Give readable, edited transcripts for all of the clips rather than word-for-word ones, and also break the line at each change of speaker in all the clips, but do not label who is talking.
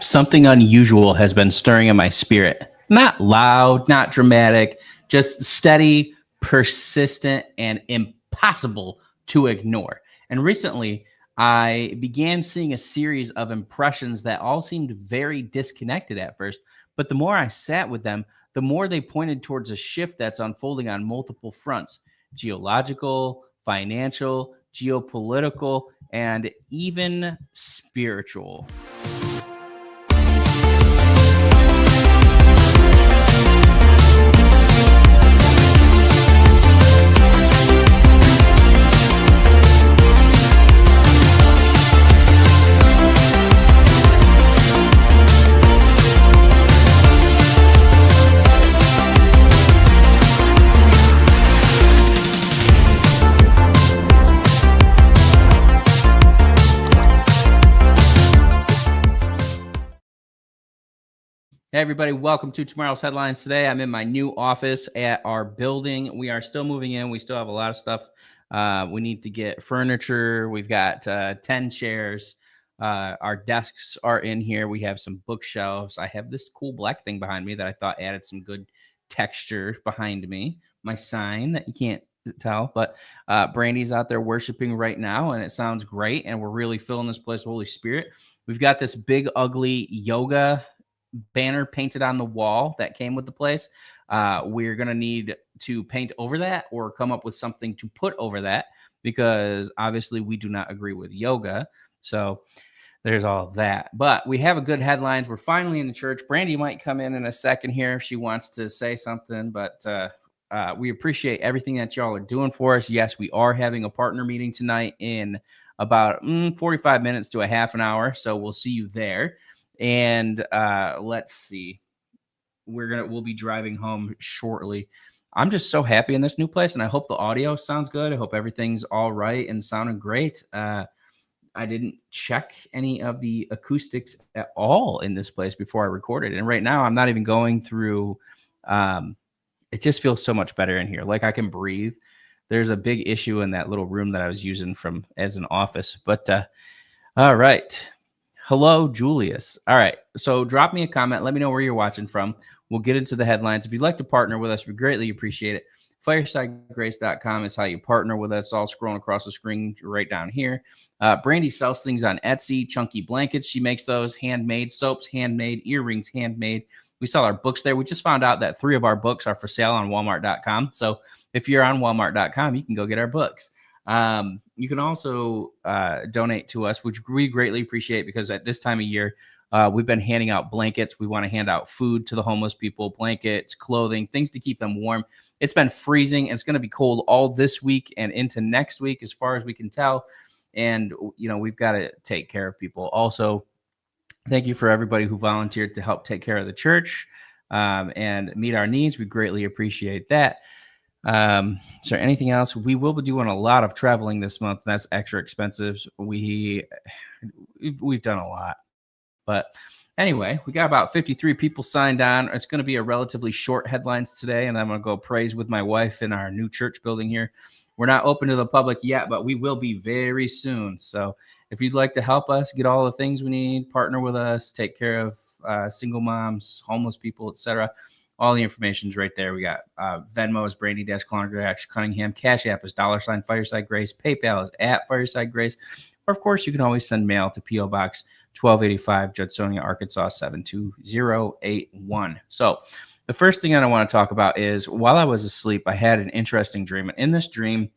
Something unusual has been stirring in my spirit. Not loud, not dramatic, just steady, persistent, and impossible to ignore. And recently, I began seeing a series of impressions that all seemed very disconnected at first. But the more I sat with them, the more they pointed towards a shift that's unfolding on multiple fronts: geological, financial, geopolitical, and even spiritual. Hey, everybody, welcome to tomorrow's headlines. Today, I'm in my new office at our building. We are still moving in. We still have a lot of stuff. We need to get furniture. We've got 10 chairs. Our desks are in here. We have some bookshelves. I have this cool black thing behind me that I thought added some good texture behind me. My sign that you can't tell, but Brandy's out there worshiping right now, and it sounds great. And we're really filling this place with Holy Spirit. We've got this big, ugly yoga banner painted on the wall that came with the place. We're going to need to paint over that or come up with something to put over that, because obviously we do not agree with yoga. So there's all of that. But we have a good headlines. We're finally in the church. Brandy might come in a second here if she wants to say something, but we appreciate everything that y'all are doing for us. Yes, we are having a partner meeting tonight in about 45 minutes to a half an hour. So we'll see you there. And let's see, we'll be driving home shortly. I'm just so happy in this new place, and I hope the audio sounds good. I hope everything's all right and sounding great. I didn't check any of the acoustics at all in this place before I recorded, and right now I'm not even going through. It just feels so much better in here. Like I can breathe. There's a big issue in that little room that I was using as an office, but all right. Hello, Julius. All right. So drop me a comment. Let me know where you're watching from. We'll get into the headlines. If you'd like to partner with us, we greatly appreciate it. Firesidegrace.com is how you partner with us. All scrolling across the screen right down here. Brandy sells things on Etsy, chunky blankets. She makes those handmade soaps, handmade earrings, handmade. We sell our books there. We just found out that 3 of our books are for sale on Walmart.com. So if you're on Walmart.com, you can go get our books. You can also donate to us, which we greatly appreciate, because at this time of year, we've been handing out blankets. We want to hand out food to the homeless people, blankets, clothing, things to keep them warm. It's been freezing, and it's going to be cold all this week and into next week, as far as we can tell. And, we've got to take care of people. Also, thank you for everybody who volunteered to help take care of the church and meet our needs. We greatly appreciate that. Is there anything else? We will be doing a lot of traveling this month. That's extra expensive. We've done a lot, but anyway, we got about 53 people signed on. It's going to be a relatively short headlines today, and I'm going to go praise with my wife in our new church building here. We're not open to the public yet, but we will be very soon. So if you'd like to help us get all the things we need, partner with us, take care of single moms, homeless people, etc., all the information is right there. We got Venmo is Brandy-Cunningham. Cash App is $ Fireside Grace. PayPal is @Fireside Grace. Or, of course, you can always send mail to P.O. Box 1285, Judsonia, Arkansas 72081. So the first thing I want to talk about is, while I was asleep, I had an interesting dream. And in this dream,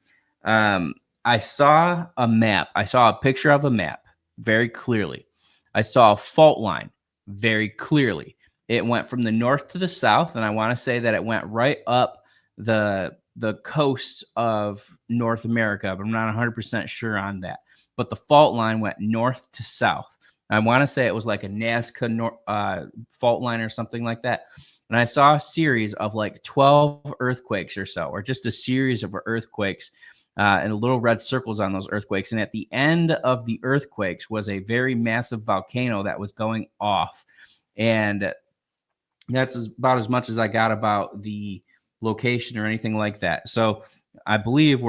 I saw a map. I saw a picture of a map very clearly. I saw a fault line very clearly. It went from the north to the south, and I want to say that it went right up the coast of North America, but I'm not 100% sure on that. But the fault line went north to south. I want to say it was like a Nazca fault line or something like that. And I saw a series of like 12 earthquakes or so, or just a series of earthquakes and little red circles on those earthquakes. And at the end of the earthquakes was a very massive volcano that was going off. And that's about as much as I got about the location or anything like that. So I believe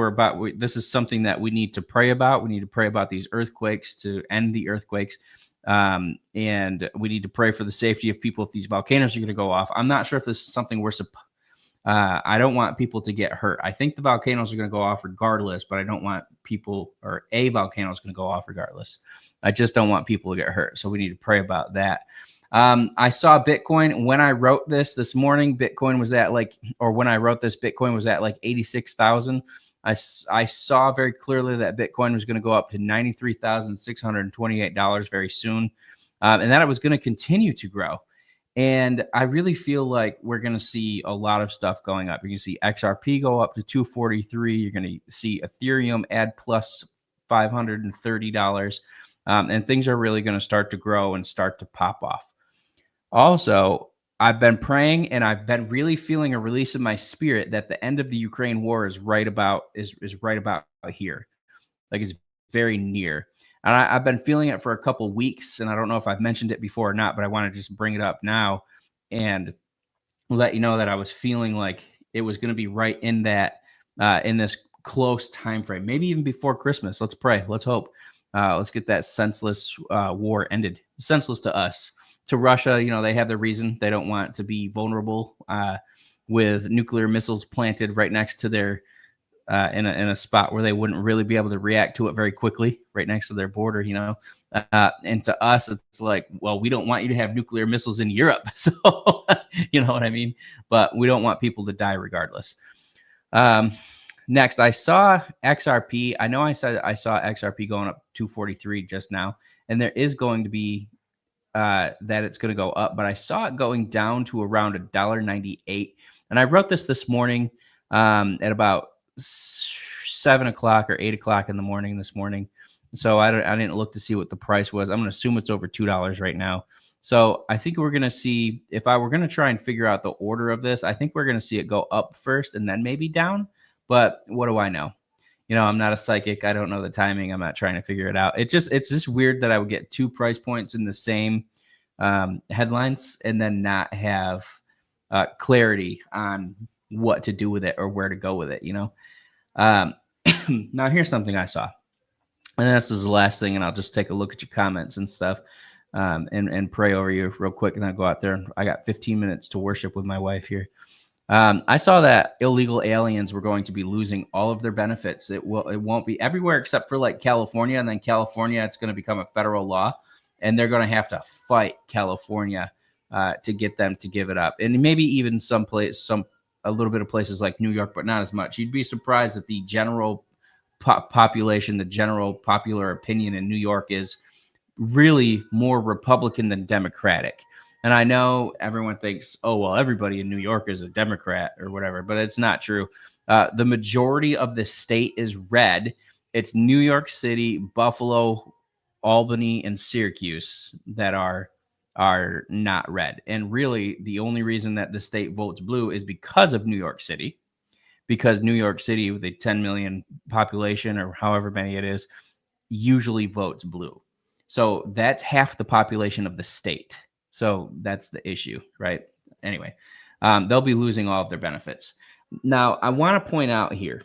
this is something that we need to pray about. We need to pray about these earthquakes to end the earthquakes. And we need to pray for the safety of people if these volcanoes are going to go off. I'm not sure if this is something I don't want people to get hurt. I think the volcanoes are going to go off regardless, but I don't want people, or a volcano is going to go off regardless. I just don't want people to get hurt. So we need to pray about that. I saw Bitcoin when I wrote this morning. Bitcoin was at when I wrote this, Bitcoin was at 86,000. I saw very clearly that Bitcoin was going to go up to $93,628 very soon, and that it was going to continue to grow. And I really feel like we're going to see a lot of stuff going up. You're going to see XRP go up to 243. You're going to see Ethereum add plus $530. And things are really going to start to grow and start to pop off. Also, I've been praying and I've been really feeling a release in my spirit that the end of the Ukraine war is right about here. It's very near. And I've been feeling it for a couple weeks, and I don't know if I've mentioned it before or not, but I want to just bring it up now and let you know that I was feeling like it was going to be right in that in this close time frame, maybe even before Christmas. Let's pray. Let's hope. Let's get that senseless war ended. Senseless to us. To Russia, they have their reason. They don't want to be vulnerable with nuclear missiles planted right next to their in a spot where they wouldn't really be able to react to it very quickly, right next to their border, and to us, it's like, well, we don't want you to have nuclear missiles in Europe. So, you know what I mean? But we don't want people to die regardless. Next, I saw XRP. I know I said I saw XRP going up 243 just now, and there is going to be that it's going to go up, but I saw it going down to around $1.98. And I wrote this morning at about 7 o'clock or 8 o'clock in the morning this morning. So I didn't look to see what the price was. I'm going to assume it's over $2 right now. So I think we're going to see, if I were going to try and figure out the order of this, I think we're going to see it go up first and then maybe down. But what do I know? I'm not a psychic. I don't know the timing. I'm not trying to figure it out. It's just weird that I would get two price points in the same headlines and then not have clarity on what to do with it or where to go with it. Now here's something I saw, and this is the last thing, and I'll just take a look at your comments and stuff, and pray over you real quick, and then I'll go out there. I got 15 minutes to worship with my wife here. I saw that illegal aliens were going to be losing all of their benefits. It won't be everywhere except for California, and then California, it's going to become a federal law, and they're going to have to fight California to get them to give it up, and maybe even a little bit of places like New York, but not as much. You'd be surprised that the general population, the general popular opinion in New York is really more Republican than Democratic. And I know everyone thinks, oh, well, everybody in New York is a Democrat or whatever, but it's not true. The majority of the state is red. It's New York City, Buffalo, Albany, and Syracuse that are not red. And really, the only reason that the state votes blue is because of New York City, because New York City, with a 10 million population or however many it is, usually votes blue. So that's half the population of the state. So that's the issue, right? Anyway, they'll be losing all of their benefits. Now, I want to point out here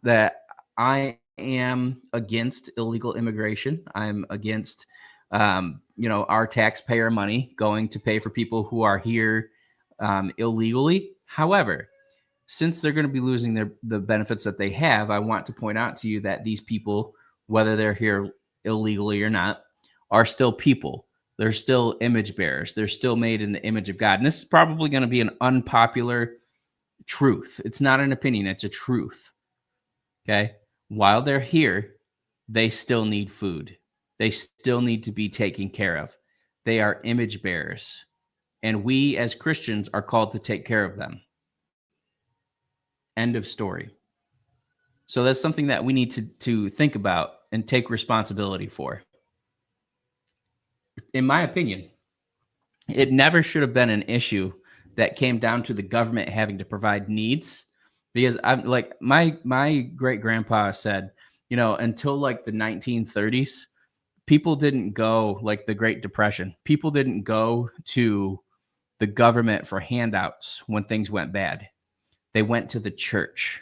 that I am against illegal immigration. I'm against, our taxpayer money going to pay for people who are here illegally. However, since they're going to be losing the benefits that they have, I want to point out to you that these people, whether they're here illegally or not, are still people. They're still image bearers. They're still made in the image of God. And this is probably going to be an unpopular truth. It's not an opinion. It's a truth. Okay. While they're here, they still need food. They still need to be taken care of. They are image bearers. And we as Christians are called to take care of them. End of story. So that's something that we need to think about and take responsibility for. In my opinion, it never should have been an issue that came down to the government having to provide needs, because I'm like my great grandpa said, until the 1930s, people didn't go, like the Great Depression, people didn't go to the government for handouts when things went bad. They went to the church.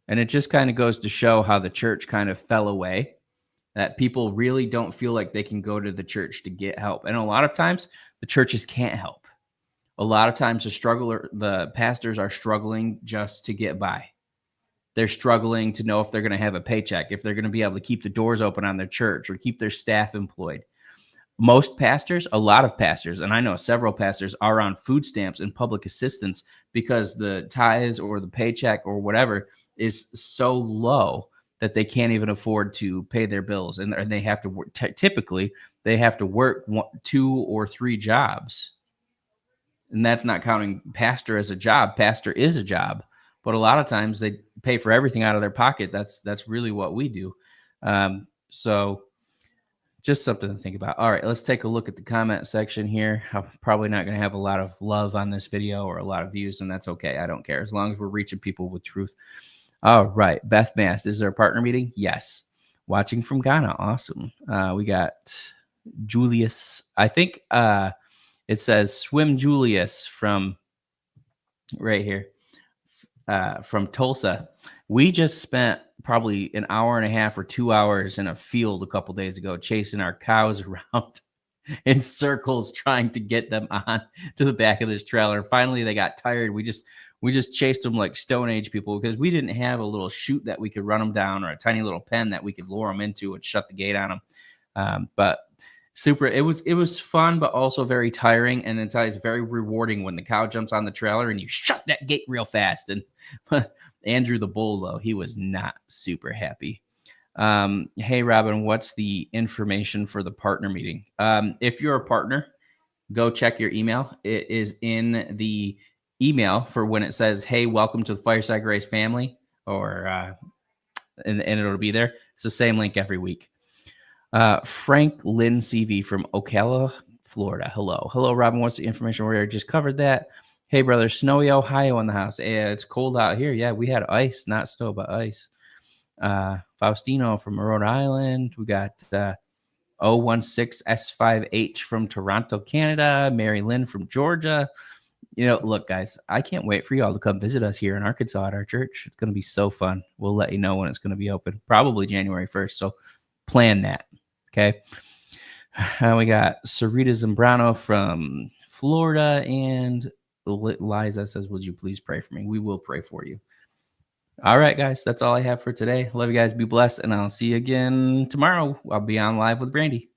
And it just kind of goes to show how the church kind of fell away. that people really don't feel like they can go to the church to get help. And a lot of times the churches can't help. A lot of times the pastors are struggling just to get by. They're struggling to know if they're going to have a paycheck, if they're going to be able to keep the doors open on their church or keep their staff employed. Most pastors, a lot of pastors, and I know several pastors are on food stamps and public assistance because the tithes or the paycheck or whatever is so low that they can't even afford to pay their bills. And they have to work, typically, they have to work 2 or 3 jobs. And that's not counting pastor as a job. Pastor is a job. But a lot of times they pay for everything out of their pocket. That's really what we do. So just something to think about. All right, let's take a look at the comment section here. I'm probably not going to have a lot of love on this video or a lot of views, and that's okay. I don't care as long as we're reaching people with truth. All right, Beth Mast, is there a partner meeting? Yes. Watching from Ghana, awesome. We got Julius. I think it says Swim Julius from right here. From Tulsa. We just spent probably an hour and a half or 2 hours in a field a couple days ago chasing our cows around in circles trying to get them on to the back of this trailer. Finally, they got tired. We just chased them like Stone Age people because we didn't have a little chute that we could run them down or a tiny little pen that we could lure them into and shut the gate on them. But super, it was fun, but also very tiring. And it's always very rewarding when the cow jumps on the trailer and you shut that gate real fast. And Andrew the bull, though, he was not super happy. Hey, Robin, what's the information for the partner meeting? If you're a partner, go check your email. It is in the email for when it says, hey, welcome to the Fireside Grace family, or and it'll be there. It's the same link every week. Frank Lynn CV from Ocala, Florida. Hello, Robin. What's the information? We already just covered that. Hey, brother, snowy Ohio in the house. Yeah, it's cold out here. Yeah, we had ice, not snow, but ice. Faustino from Rhode Island. We got 016S5H from Toronto, Canada. Mary Lynn from Georgia. You know, look, guys, I can't wait for y'all to come visit us here in Arkansas at our church. It's going to be so fun. We'll let you know when it's going to be open, probably January 1st. So plan that. Okay. We got Sarita Zambrano from Florida, and Liza says, would you please pray for me? We will pray for you. All right, guys, that's all I have for today. Love you guys. Be blessed, and I'll see you again tomorrow. I'll be on live with Brandy.